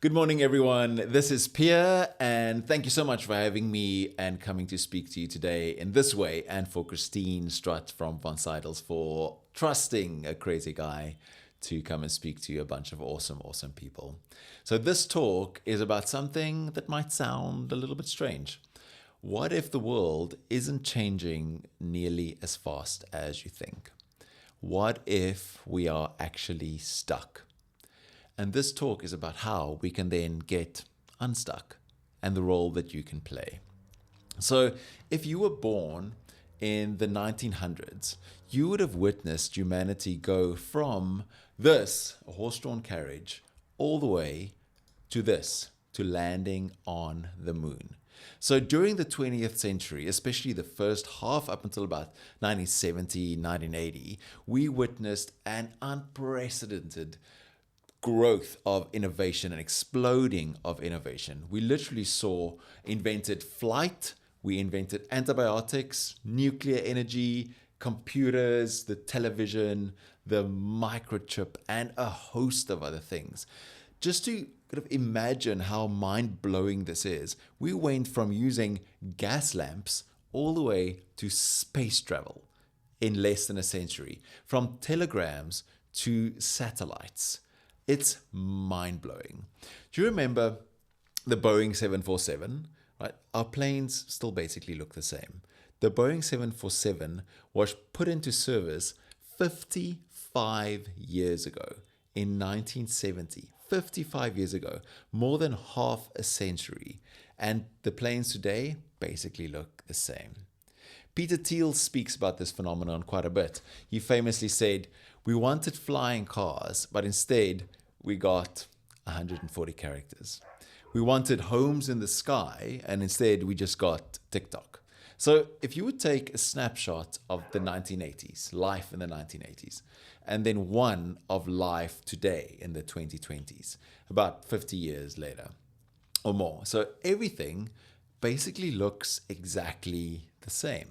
Good morning, everyone. This is Pierre, and thank you so much for having me and coming to speak to you today in this way, and for Christine Strutt from Von Seidels for trusting a crazy guy to come and speak to you, a bunch of awesome people. So this talk is about something that might sound a little bit strange. What if the world isn't changing nearly as fast as you think? What if we are actually stuck? And this talk is about how we can then get unstuck and the role that you can play. So if you were born in the 1900s, you would have witnessed humanity go from this, a horse-drawn carriage, all the way to this, to landing on the moon. So during the 20th century, especially the first half up until about 1970, 1980, we witnessed an unprecedented growth of innovation and exploding of innovation. We literally saw invented flight, we invented antibiotics, nuclear energy, computers, the television, the microchip, and a host of other things. Just to kind of imagine how mind-blowing this is, we went from using gas lamps all the way to space travel in less than a century, from telegrams to satellites. It's mind-blowing. Do you remember the Boeing 747? Right? Our planes still basically look the same. The Boeing 747 was put into service 55 years ago in 1970. 55 years ago, more than half a century. And the planes today basically look the same. Peter Thiel speaks about this phenomenon quite a bit. He famously said, "We wanted flying cars, but instead we got 140 characters. We wanted homes in the sky, and instead we just got TikTok." So if you would take a snapshot of the 1980s, life in the 1980s, and then one of life today in the 2020s, about 50 years later or more. So everything basically looks exactly the same.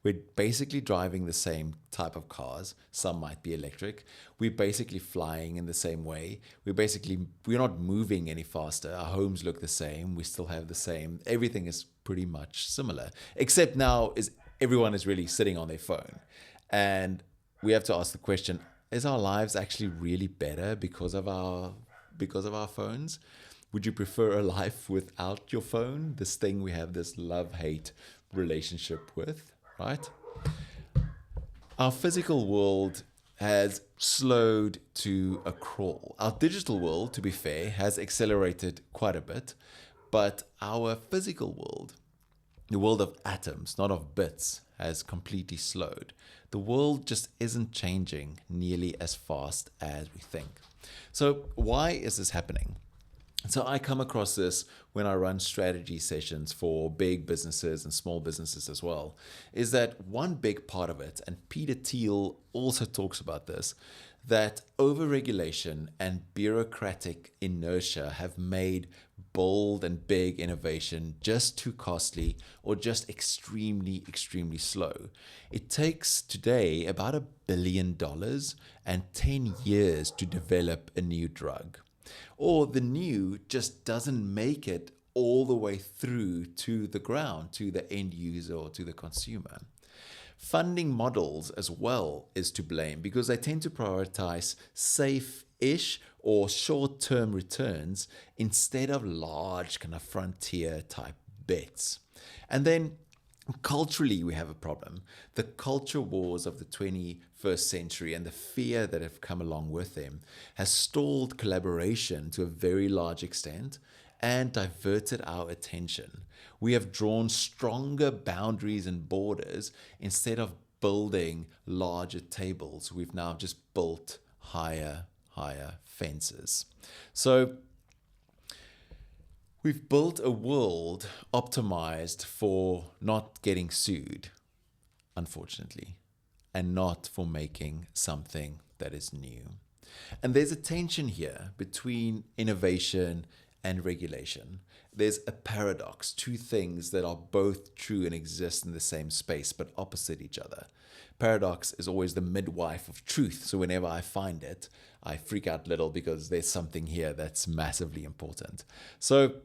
We're basically driving the same type of cars. Some might be electric. We're basically flying in the same way. We're not moving any faster. Our homes look the same. We still have the same. Everything is pretty much similar. Except now everyone is really sitting on their phone. And we have to ask the question, is our lives actually really better because of our phones? Would you prefer a life without your phone? This thing we have this love-hate relationship with. Right? Our physical world has slowed to a crawl. Our digital world, to be fair, has accelerated quite a bit, but our physical world, the world of atoms, not of bits, has completely slowed. The world just isn't changing nearly as fast as we think. So why is this happening? So I come across this when I run strategy sessions for big businesses and small businesses as well, is that one big part of it, and Peter Thiel also talks about this, that overregulation and bureaucratic inertia have made bold and big innovation just too costly or just extremely slow. It takes today about $1 billion and 10 years to develop a new drug. Or the new just doesn't make it all the way through to the ground, to the end user or to the consumer. Funding models as well is to blame because they tend to prioritize safe-ish or short-term returns instead of large kind of frontier type bets. And then culturally, we have a problem. The culture wars of the 21st century and the fear that have come along with them has stalled collaboration to a very large extent and diverted our attention. We have drawn stronger boundaries and borders instead of building larger tables. We've now just built higher fences. So we've built a world optimized for not getting sued, unfortunately, and not for making something that is new. And there's a tension here between innovation and regulation. There's a paradox, two things that are both true and exist in the same space but opposite each other. Paradox is always the midwife of truth. So whenever I find it, I freak out a little because there's something here that's massively important. So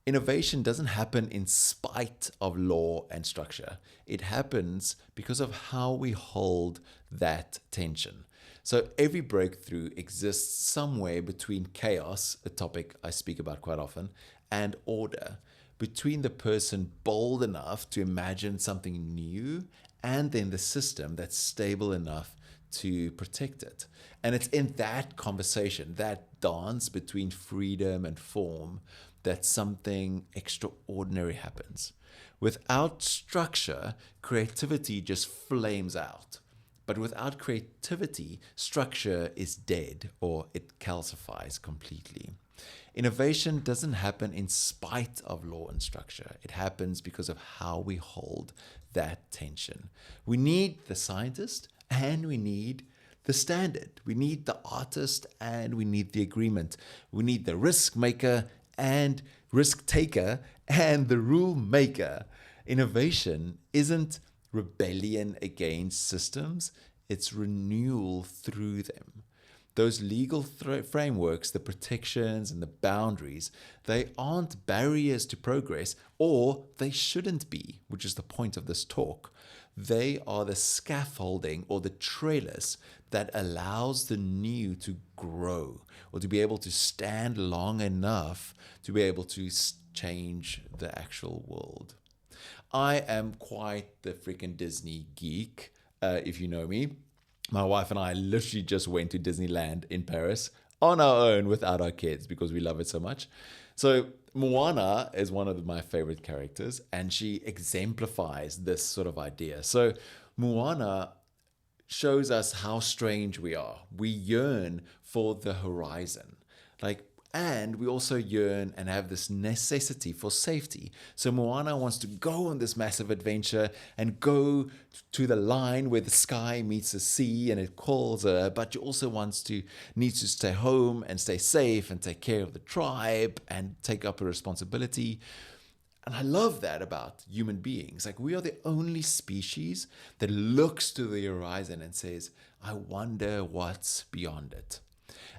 innovation doesn't happen in spite of law and structure. It happens because of how we hold that tension. So every breakthrough exists somewhere between chaos, a topic I speak about quite often, and order, between the person bold enough to imagine something new and then the system that's stable enough to protect it. And it's in that conversation, that dance between freedom and form, that something extraordinary happens. Without structure, creativity just flames out. But without creativity, structure is dead or it calcifies completely. Innovation doesn't happen in spite of law and structure. It happens because of how we hold that tension. We need the scientist and we need the standard. We need the artist and we need the agreement. We need the risk maker and risk taker and the rule maker. Innovation isn't rebellion against systems, it's renewal through them. Those legal frameworks, the protections and the boundaries, they aren't barriers to progress, or they shouldn't be, which is the point of this talk. They are the scaffolding or the trellis that allows the new to grow or to be able to stand long enough to be able to change the actual world. I am quite the freaking Disney geek, if you know me. My wife and I literally just went to Disneyland in Paris on our own without our kids because we love it so much. So Moana is one of my favorite characters, and she exemplifies this sort of idea. So Moana shows us how strange we are. We yearn for the horizon. And we also yearn and have this necessity for safety. So Moana wants to go on this massive adventure and go to the line where the sky meets the sea and it calls her, but she also needs to stay home and stay safe and take care of the tribe and take up a responsibility. And I love that about human beings. We are the only species that looks to the horizon and says, I wonder what's beyond it.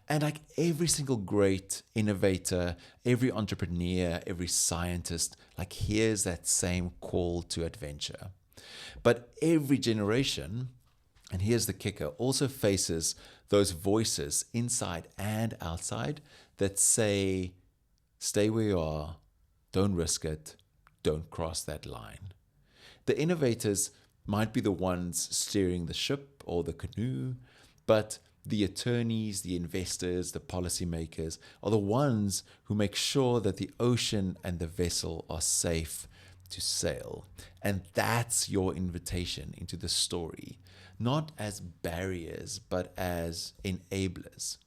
And every single great innovator, every entrepreneur, every scientist, hears that same call to adventure. But every generation, and here's the kicker, also faces those voices inside and outside that say, stay where you are, don't risk it, don't cross that line. The innovators might be the ones steering the ship or the canoe, but the attorneys, the investors, the policymakers are the ones who make sure that the ocean and the vessel are safe to sail. And that's your invitation into the story, not as barriers, but as enablers.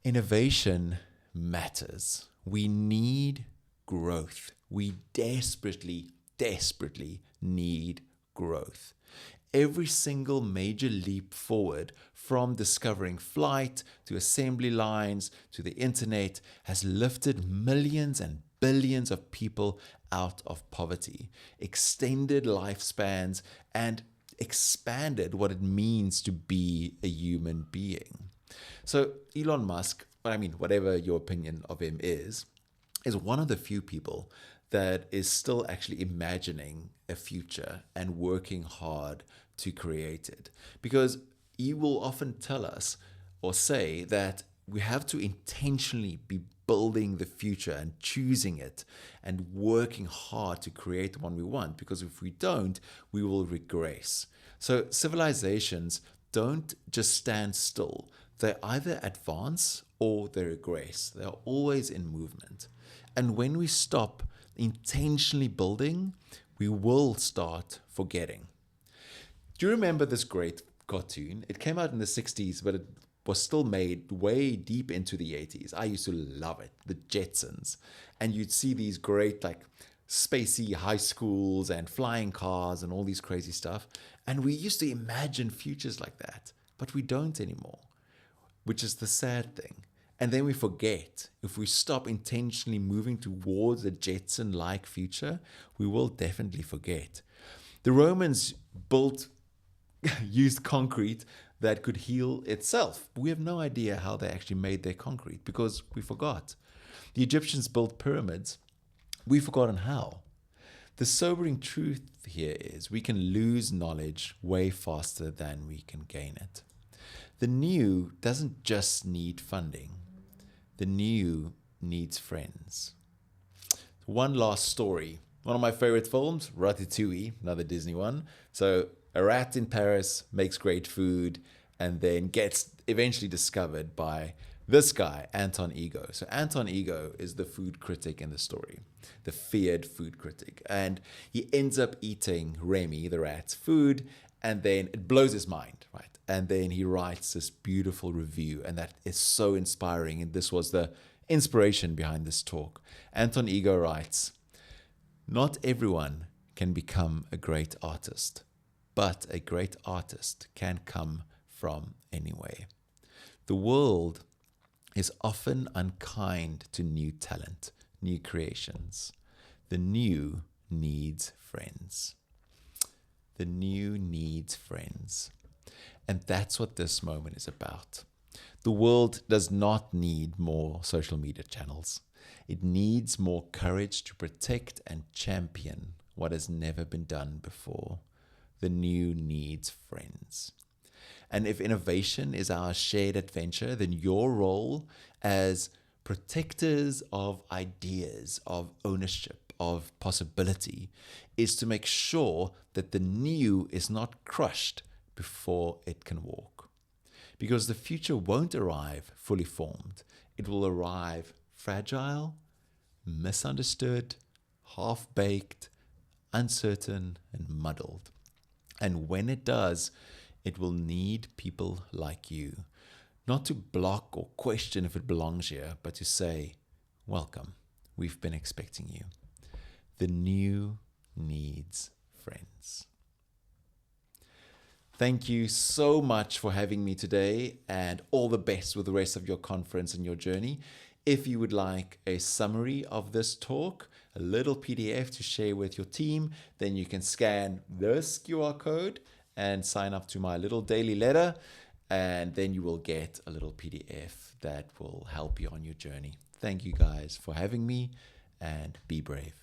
Innovation matters. We need growth. We desperately, desperately need growth. Every single major leap forward, from discovering flight to assembly lines to the internet, has lifted millions and billions of people out of poverty, extended lifespans, and expanded what it means to be a human being. So Elon Musk, whatever your opinion of him is one of the few people that is still actually imagining a future and working hard to create it. Because he will often tell us or say that we have to intentionally be building the future and choosing it and working hard to create the one we want, because if we don't, we will regress. So civilizations don't just stand still. They either advance or they regress. They are always in movement. And when we stop intentionally building, we will start forgetting. Do you remember this great cartoon? It came out in the 60s, but it was still made way deep into the 80s. I used to love it, the Jetsons. And you'd see these great spacey high schools and flying cars and all these crazy stuff. And we used to imagine futures like that, but we don't anymore, which is the sad thing. And then we forget. If we stop intentionally moving towards a Jetson-like future, we will definitely forget. The Romans used concrete that could heal itself. We have no idea how they actually made their concrete because we forgot. The Egyptians built pyramids. We've forgotten how. The sobering truth here is we can lose knowledge way faster than we can gain it. The new doesn't just need funding. The new needs friends. One last story. One of my favorite films, Ratatouille, another Disney one. So a rat in Paris makes great food and then gets eventually discovered by this guy, Anton Ego. So Anton Ego is the food critic in the story, the feared food critic. And he ends up eating Remy, the rat's food, and then it blows his mind, right? And then he writes this beautiful review, and that is so inspiring. And this was the inspiration behind this talk. Anton Ego writes, "Not everyone can become a great artist, but a great artist can come from anywhere. The world is often unkind to new talent, new creations. The new needs friends." The new needs friends. And that's what this moment is about. The world does not need more social media channels. It needs more courage to protect and champion what has never been done before. The new needs friends. And if innovation is our shared adventure, then your role as protectors of ideas, of ownership, of possibility, is to make sure that the new is not crushed before it can walk. Because the future won't arrive fully formed. It will arrive fragile, misunderstood, half-baked, uncertain, and muddled. And when it does, it will need people like you, not to block or question if it belongs here, but to say, "Welcome, we've been expecting you." The new needs friends. Thank you so much for having me today, and all the best with the rest of your conference and your journey. If you would like a summary of this talk, a little PDF to share with your team, then you can scan this QR code and sign up to my little daily letter, and then you will get a little PDF that will help you on your journey. Thank you guys for having me, and be brave.